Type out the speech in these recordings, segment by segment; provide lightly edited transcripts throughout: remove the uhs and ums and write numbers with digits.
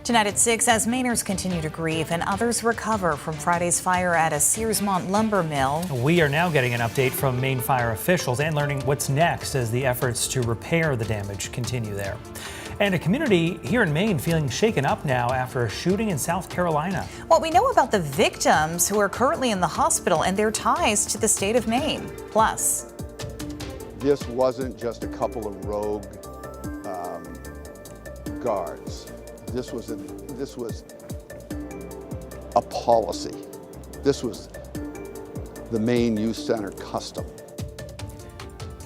Tonight at 6, as Mainers continue to grieve and others recover from Friday's fire at a Searsmont lumber mill. We are now getting an update from Maine fire officials and learning what's next as the efforts to repair the damage continue there. And a community here in Maine feeling shaken up now after a shooting in South Carolina. What we know about the victims who are currently in the hospital and their ties to the state of Maine. Plus, this wasn't just a couple of rogue guards. This was a policy. This was the Maine Youth Center custom.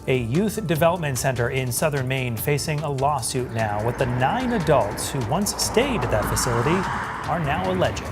A youth development center in southern Maine facing a lawsuit now with the 9 adults who once stayed at that facility are now alleging.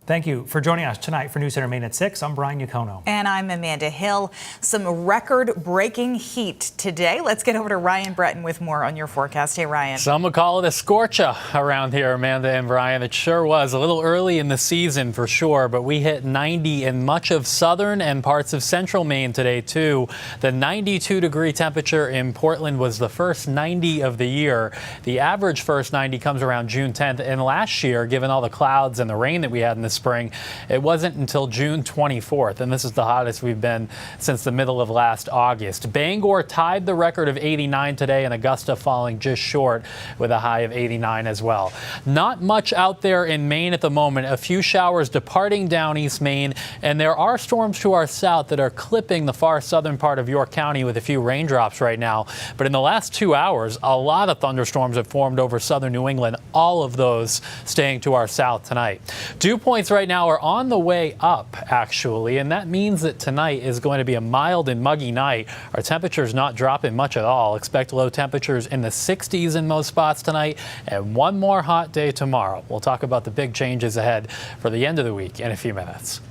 Thank you for joining us tonight for News Center Maine at 6. I'm Brian Yacono. And I'm Amanda Hill. Some record-breaking heat today. Let's get over to Ryan Breton with more on your forecast. Hey, Ryan. Some would call it a scorcher around here, Amanda and Brian. It sure was. A little early in the season for sure, but we hit 90 in much of southern and parts of central Maine today, too. The 92-degree temperature in Portland was the first 90 of the year. The average first 90 comes around June 10th. And last year, given all the clouds and the rain that we had in the spring, it wasn't until June 24th, and this is the hottest we've been since the middle of last August. Bangor tied the record of 89 today, and Augusta falling just short with a high of 89 as well. Not much out there in Maine at the moment. A few showers departing down East Maine, and there are storms to our south that are clipping the far southern part of York County with a few raindrops right now. But in the last 2 hours, a lot of thunderstorms have formed over southern New England, all of those staying to our south tonight. Dew points right now are on the way up, actually, and that means that tonight is going to be a mild and muggy night. Our temperatures not dropping much at all. Expect low temperatures in the 60s in most spots tonight, and one more hot day tomorrow. We'll talk about the big changes ahead for the end of the week in a few minutes.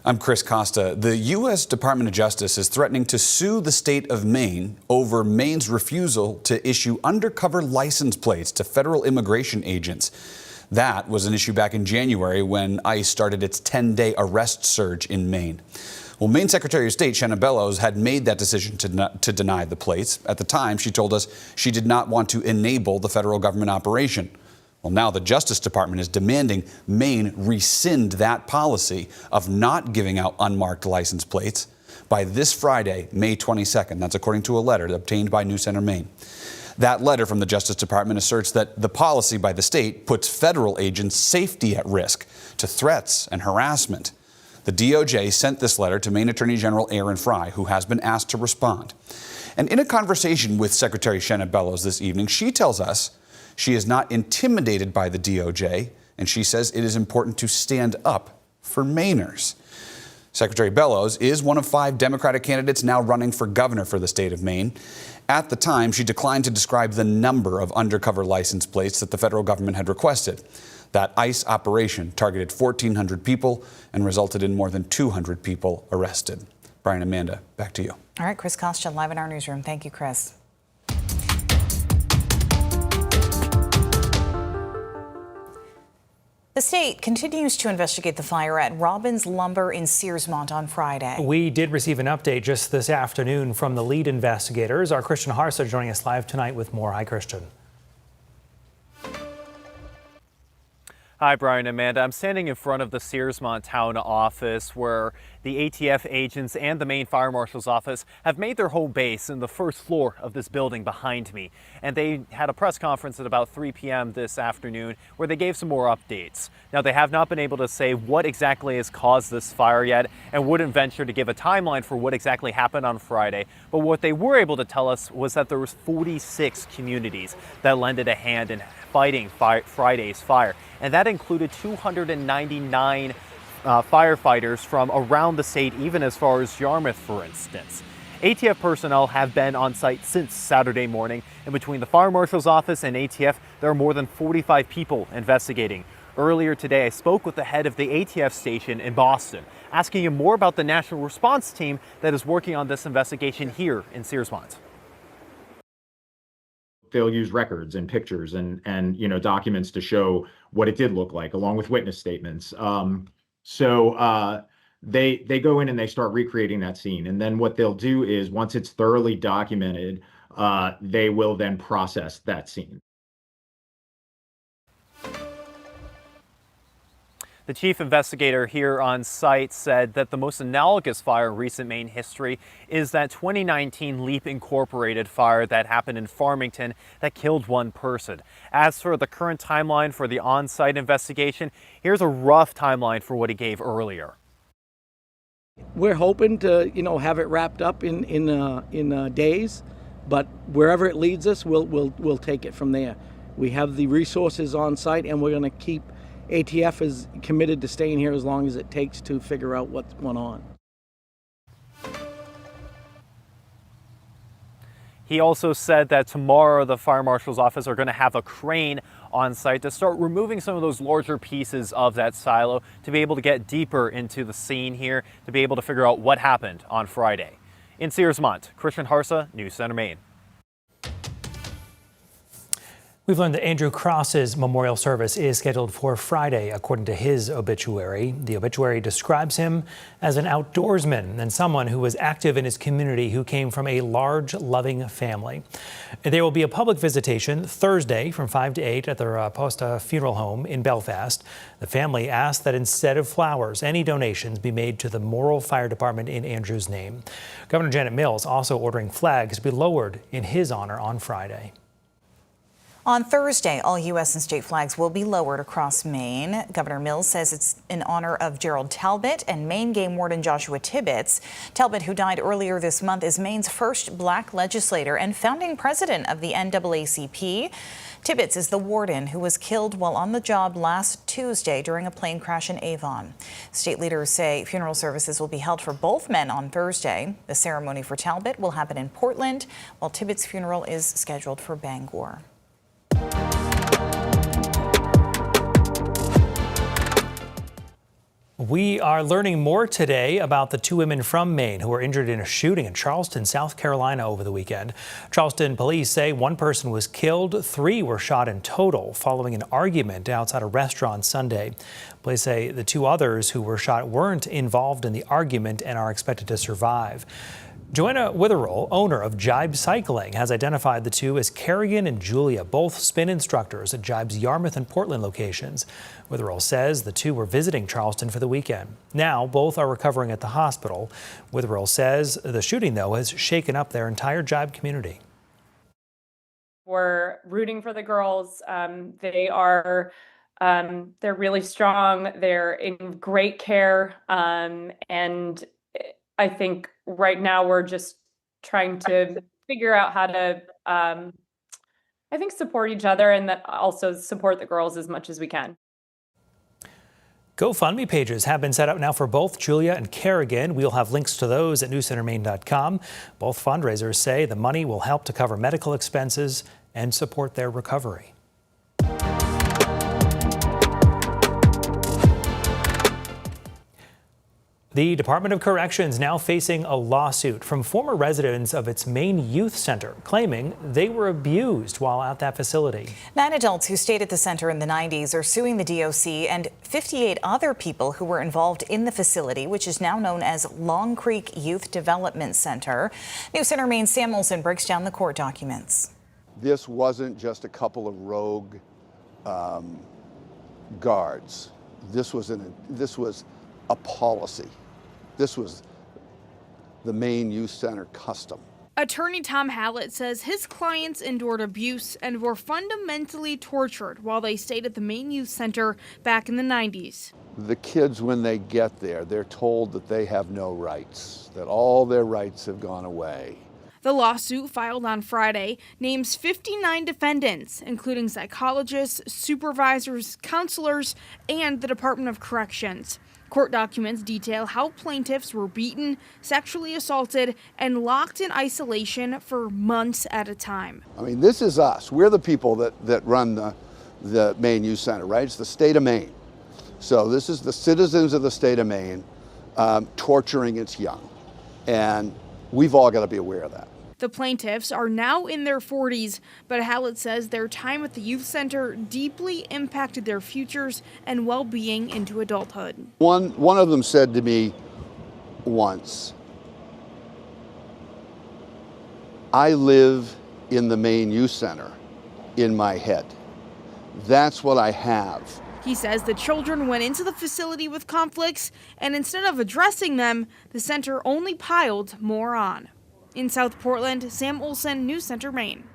I'm Chris Costa. The U.S. Department of Justice is threatening to sue the state of Maine over Maine's refusal to issue undercover license plates to federal immigration agents. That was an issue back in January when ICE started its 10-day arrest surge in Maine. Well, Maine Secretary of State Shannon Bellows had made that decision to deny the plates. At the time, she told us she did not want to enable the federal government operation. Well, now the Justice Department is demanding Maine rescind that policy of not giving out unmarked license plates by this Friday, May 22nd. That's according to a letter obtained by News Center Maine. That letter from the Justice Department asserts that the policy by the state puts federal agents' safety at risk to threats and harassment. The DOJ sent this letter to Maine Attorney General Aaron Frey, who has been asked to respond. And in a conversation with Secretary Shannon Bellows this evening, she tells us she is not intimidated by the DOJ, and she says it is important to stand up for Mainers. Secretary Bellows is one of 5 Democratic candidates now running for governor for the state of Maine. At the time, she declined to describe the number of undercover license plates that the federal government had requested. That ICE operation targeted 1,400 people and resulted in more than 200 people arrested. Brian, Amanda, back to you. All right, Chris Costa live in our newsroom. Thank you, Chris. The state continues to investigate the fire at Robbins Lumber in Searsmont on Friday. We did receive an update just this afternoon from the lead investigators. Our Christian Harsa joining us live tonight with more. Hi, Christian. Hi, Brian and Amanda. I'm standing in front of the Searsmont town office where the ATF agents and the Maine Fire Marshal's office have made their home base in the first floor of this building behind me. And they had a press conference at about 3 p.m. this afternoon where they gave some more updates. Now, they have not been able to say what exactly has caused this fire yet and wouldn't venture to give a timeline for what exactly happened on Friday. But what they were able to tell us was that there was 46 communities that lended a hand in fighting Friday's fire. And that included 299 firefighters from around the state, even as far as Yarmouth, for instance. ATF personnel have been on site since Saturday morning, and between the Fire Marshal's office and ATF, there are more than 45 people investigating. Earlier today, I spoke with the head of the ATF station in Boston, asking him more about the national response team that is working on this investigation here in Searsmont. they'll use records and pictures and documents to show what it did look like, along with witness statements. They go in and they start recreating that scene. And then what they'll do is, once it's thoroughly documented, they will then process that scene. The chief investigator here on site said that the most analogous fire in recent Maine history is that 2019 Leap Incorporated fire that happened in Farmington that killed one person. As for the current timeline for the on-site investigation, here's a rough timeline for what he gave earlier. We're hoping to, have it wrapped up in days, but wherever it leads us, we'll take it from there. We have the resources on site, and we're going to keep. ATF is committed to staying here as long as it takes to figure out what's going on. He also said that tomorrow the fire marshal's office are going to have a crane on site to start removing some of those larger pieces of that silo to be able to get deeper into the scene here, to be able to figure out what happened on Friday. In Searsmont, Christian Harsa, News Center, Maine. We've learned that Andrew Cross's memorial service is scheduled for Friday, according to his obituary. The obituary describes him as an outdoorsman and someone who was active in his community, who came from a large, loving family. There will be a public visitation Thursday from 5 to 8 at the Posta Funeral Home in Belfast. The family asked that instead of flowers, any donations be made to the Morrill Fire Department in Andrew's name. Governor Janet Mills also ordering flags to be lowered in his honor on Friday. On Thursday, all U.S. and state flags will be lowered across Maine. Governor Mills says it's in honor of Gerald Talbot and Maine Game Warden Joshua Tibbetts. Talbot, who died earlier this month, is Maine's first black legislator and founding president of the NAACP. Tibbetts is the warden who was killed while on the job last Tuesday during a plane crash in Avon. State leaders say funeral services will be held for both men on Thursday. The ceremony for Talbot will happen in Portland, while Tibbetts' funeral is scheduled for Bangor. We are learning more today about the two women from Maine who were injured in a shooting in Charleston, South Carolina over the weekend. Charleston police say one person was killed, 3 were shot in total following an argument outside a restaurant Sunday. Police say the 2 others who were shot weren't involved in the argument and are expected to survive. Joanna Witherell, owner of Jibe Cycling, has identified the 2 as Kerrigan and Julia, both spin instructors at Jibe's Yarmouth and Portland locations. Witherell says the 2 were visiting Charleston for the weekend. Now, both are recovering at the hospital. Witherell says the shooting, though, has shaken up their entire Jibe community. We're rooting for the girls. They're really strong. They're in great care, and I think right now we're just trying to figure out how to, support each other, and that also support the girls as much as we can. GoFundMe pages have been set up now for both Julia and Kerrigan. We'll have links to those at newscentermaine.com. Both fundraisers say the money will help to cover medical expenses and support their recovery. The Department of Corrections now facing a lawsuit from former residents of its Maine Youth Center, claiming they were abused while at that facility. 9 adults who stayed at the center in the 90s are suing the DOC and 58 other people who were involved in the facility, which is now known as Long Creek Youth Development Center. News Center Maine's Sam Olson breaks down the court documents. This wasn't just a couple of rogue guards. This was a policy. This was the Maine Youth Center custom. Attorney Tom Hallett says his clients endured abuse and were fundamentally tortured while they stayed at the Maine Youth Center back in the 90s. The kids, when they get there, they're told that they have no rights, that all their rights have gone away. The lawsuit, filed on Friday, names 59 defendants, including psychologists, supervisors, counselors, and the Department of Corrections. Court documents detail how plaintiffs were beaten, sexually assaulted, and locked in isolation for months at a time. I mean, this is us. We're the people that run the Maine Youth Center, right? It's the state of Maine. So this is the citizens of the state of Maine torturing its young. And we've all got to be aware of that. The plaintiffs are now in their 40s, but Hallett says their time at the youth center deeply impacted their futures and well-being into adulthood. One of them said to me once, I live in the Maine Youth Center in my head. That's what I have. He says the children went into the facility with conflicts, and instead of addressing them, the center only piled more on. In South Portland, Sam Olsen, News Center, Maine.